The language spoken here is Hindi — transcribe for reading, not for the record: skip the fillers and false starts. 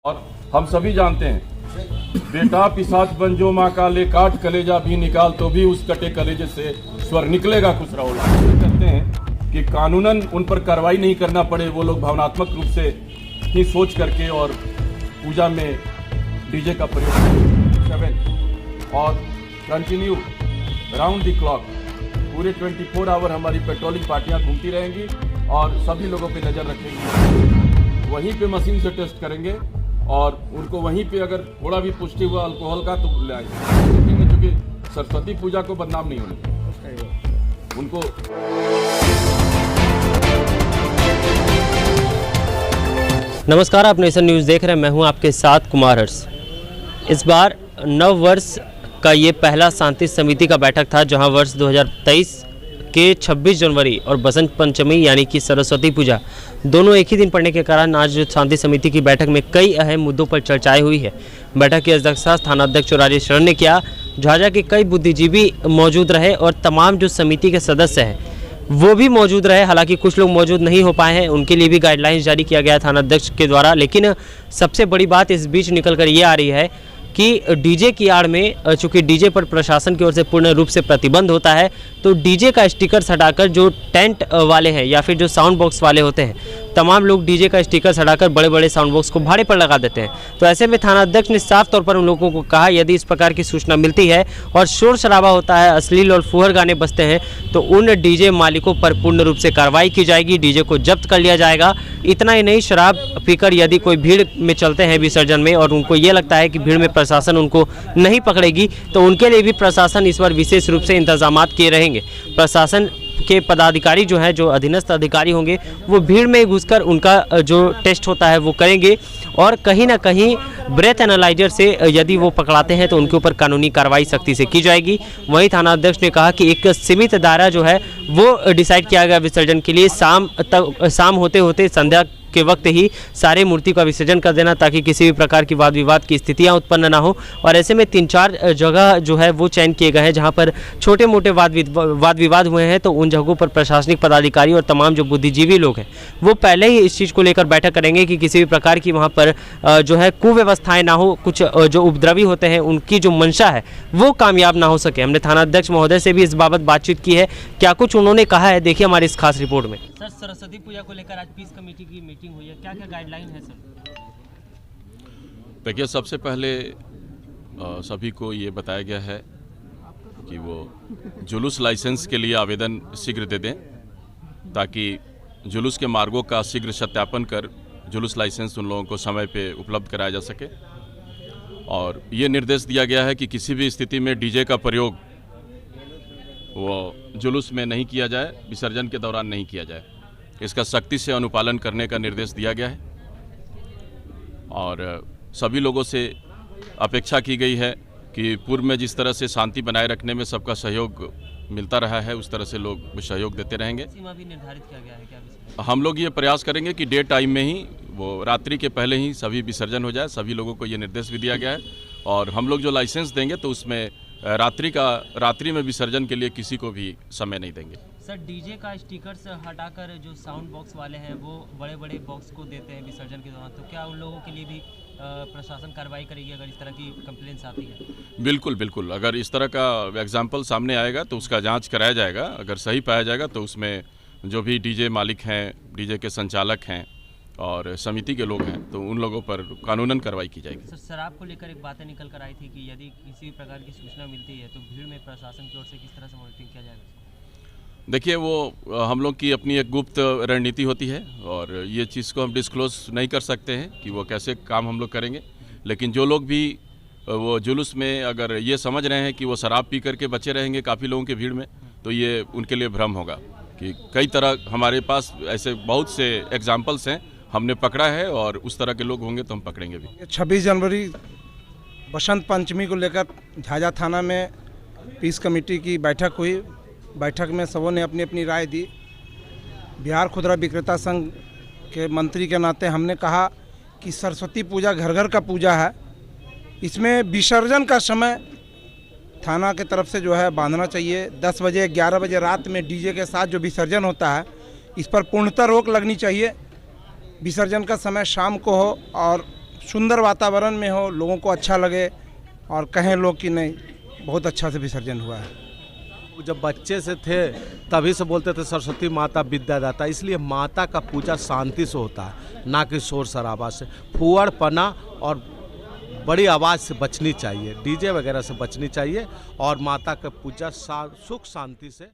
और हम सभी जानते हैं, बेटा पिशाच बन जो माँ का ले काट कलेजा भी निकाल तो भी उस कटे कलेजे से स्वर निकलेगा कुछ रौला। कहते हैं कि कानूनन उन पर कार्रवाई नहीं करना पड़े, वो लोग भावनात्मक रूप से ही सोच करके और पूजा में डीजे का प्रयोग 7 और कंटिन्यू राउंड द क्लॉक पूरे 24 आवर हमारी पेट्रोलिंग पार्टियां घूमती रहेंगी और सभी लोगों पे नजर रखेंगी। वहीं पे मशीन से टेस्ट करेंगे और उनको वहीं पे अगर थोड़ा भी पुष्टि हुआ अल्कोहल का तो ले आएंगे, क्योंकि सरस्वती पूजा को बदनाम नहीं होने देंगे उनको। नमस्कार, आप नेशन न्यूज़ देख रहे हैं। मैं हूं आपके साथ कुमार हर्ष। इस बार नव वर्ष का ये पहला शांति समिति का बैठक था, जहां वर्ष 2023 के 26 जनवरी और बसंत पंचमी यानी कि सरस्वती पूजा दोनों एक ही दिन पड़ने के कारण आज शांति समिति की बैठक में कई अहम मुद्दों पर चर्चाएं हुई है। बैठक की अध्यक्षता थाना अध्यक्ष राजेश शरण ने किया। झाझा के कई बुद्धिजीवी मौजूद रहे और तमाम जो समिति के सदस्य हैं वो भी मौजूद रहे। हालांकि कुछ लोग मौजूद नहीं हो पाए हैं, उनके लिए भी गाइडलाइंस जारी किया गया थाना अध्यक्ष के द्वारा। लेकिन सबसे बड़ी बात इस बीच निकल कर ये आ रही है कि डीजे की आड़ में, चूंकि डीजे पर प्रशासन की ओर से पूर्ण रूप से प्रतिबंध होता है, तो डीजे का स्टिकर हटाकर जो टेंट वाले हैं या फिर जो साउंड बॉक्स वाले होते हैं, तमाम लोग डीजे का स्टिकर हटाकर बड़े बड़े साउंड बॉक्स को भाड़े पर लगा देते हैं। तो ऐसे में थाना अध्यक्ष ने साफ तौर पर उन लोगों को कहा, यदि इस प्रकार की सूचना मिलती है और शोर शराबा होता है, अश्लील और फुहर गाने बजते हैं, तो उन डीजे मालिकों पर पूर्ण रूप से कार्रवाई की जाएगी, डीजे को जब्त कर लिया जाएगा। इतना ही नहीं, शराब पीकर यदि कोई भीड़ में चलते हैं विसर्जन में और उनको ये लगता है कि भीड़ में प्रशासन उनको नहीं पकड़ेगी, तो उनके लिए भी प्रशासन इस बार विशेष रूप से इंतजामात किए रहेंगे। प्रशासन के पदाधिकारी जो है, जो अधीनस्थ अधिकारी होंगे, वो भीड़ में घुसकर उनका जो टेस्ट होता है वो करेंगे और कहीं ना कहीं ब्रेथ एनालाइजर से यदि वो पकड़ाते हैं तो उनके ऊपर कानूनी कार्रवाई सख्ती से की जाएगी। वहीं थाना अध्यक्ष ने कहा कि एक सीमित दायरा जो है वो डिसाइड किया गया विसर्जन के लिए। शाम होते होते संध्या के वक्त ही सारे मूर्ति का विसर्जन कर देना, ताकि किसी भी प्रकार की वाद विवाद की स्थितियां उत्पन्न ना हो। और ऐसे में 3-4 जगह जो है वो चयन किए गए हैं जहां पर छोटे मोटे वाद विवाद हुए हैं। तो उन जगहों पर प्रशासनिक पदाधिकारी और तमाम जो बुद्धिजीवी लोग हैं वो पहले ही इस चीज़ को लेकर बैठक करेंगे कि किसी भी प्रकार की वहाँ पर जो है कुव्यवस्थाएँ ना हो, कुछ जो उपद्रवी होते हैं उनकी जो मंशा है वो कामयाब ना हो सके। हमने थाना अध्यक्ष महोदय से भी इस बाबत बातचीत की है, क्या कुछ उन्होंने कहा है, देखिए हमारी इस खास रिपोर्ट में। सर, सरस्वती पूजा को लेकर आज पीस कमेटी की मीटिंग हुई है, क्या क्या गाइडलाइन है सर? देखिए, सबसे पहले सभी को ये बताया गया है कि वो जुलूस लाइसेंस के लिए आवेदन शीघ्र दे दें, ताकि जुलूस के मार्गों का शीघ्र सत्यापन कर जुलूस लाइसेंस उन लोगों को समय पे उपलब्ध कराया जा सके। और ये निर्देश दिया गया है कि किसी भी स्थिति में डीजे का प्रयोग वो जुलूस में नहीं किया जाए, विसर्जन के दौरान नहीं किया जाए। इसका सख्ती से अनुपालन करने का निर्देश दिया गया है और सभी लोगों से अपेक्षा की गई है कि पूर्व में जिस तरह से शांति बनाए रखने में सबका सहयोग मिलता रहा है, उस तरह से लोग सहयोग देते रहेंगे। सीमा भी निर्धारित किया गया है क्या? हम लोग ये प्रयास करेंगे कि डे टाइम में ही, वो रात्रि के पहले ही सभी विसर्जन हो जाए। सभी लोगों को ये निर्देश भी दिया गया है और हम लोग जो लाइसेंस देंगे तो उसमें रात्रि में विसर्जन के लिए किसी को भी समय नहीं देंगे। सर, डीजे का स्टिकर्स हटाकर जो साउंड बॉक्स वाले हैं वो बड़े बड़े बॉक्स को देते हैं विसर्जन के दौरान, तो क्या उन लोगों के लिए भी प्रशासन कार्रवाई करेगी अगर इस तरह की कंप्लेंट्स आती है? बिल्कुल बिल्कुल, अगर इस तरह का एग्जाम्पल सामने आएगा तो उसका जांच कराया जाएगा। अगर सही पाया जाएगा तो उसमें जो भी डीजे मालिक हैं, डीजे के संचालक हैं और समिति के लोग हैं, तो उन लोगों पर कानूनन कार्रवाई की जाएगी। सर, शराब को लेकर एक बातें निकल कर आई थी कि यदि किसी भी प्रकार की सूचना मिलती है तो भीड़ में प्रशासन की ओर से किस तरह से मॉनिटरिंग किया जाएगा? देखिए, वो हम लोग की अपनी एक गुप्त रणनीति होती है और ये चीज़ को हम डिस्क्लोज नहीं कर सकते हैं कि वो कैसे काम हम लोग करेंगे। लेकिन जो लोग भी वो जुलूस में अगर ये समझ रहे हैं कि वो शराब पी करके बचे रहेंगे काफ़ी लोगों की भीड़ में, तो ये उनके लिए भ्रम होगा। कि कई तरह हमारे पास ऐसे बहुत से एग्जाम्पल्स हैं, हमने पकड़ा है और उस तरह के लोग होंगे तो हम पकड़ेंगे भी। 26 जनवरी बसंत पंचमी को लेकर झाझा थाना में पीस कमेटी की बैठक हुई। बैठक में सबों ने अपनी अपनी राय दी। बिहार खुदरा विक्रेता संघ के मंत्री के नाते हमने कहा कि सरस्वती पूजा घर घर का पूजा है, इसमें विसर्जन का समय थाना के तरफ से जो है बांधना चाहिए। 10 बजे 11 बजे रात में डीजे के साथ जो विसर्जन होता है, इस पर पूर्णतः रोक लगनी चाहिए। विसर्जन का समय शाम को हो और सुंदर वातावरण में हो, लोगों को अच्छा लगे और कहें लोग कि नहीं बहुत अच्छा से विसर्जन हुआ है। जब बच्चे से थे तभी से बोलते थे सरस्वती माता विद्यादाता, इसलिए माता का पूजा शांति से होता है, ना कि शोर शराबा से। फुहड़पना और बड़ी आवाज़ से बचनी चाहिए, डीजे वगैरह से बचनी चाहिए और माता का पूजा सुख शांति से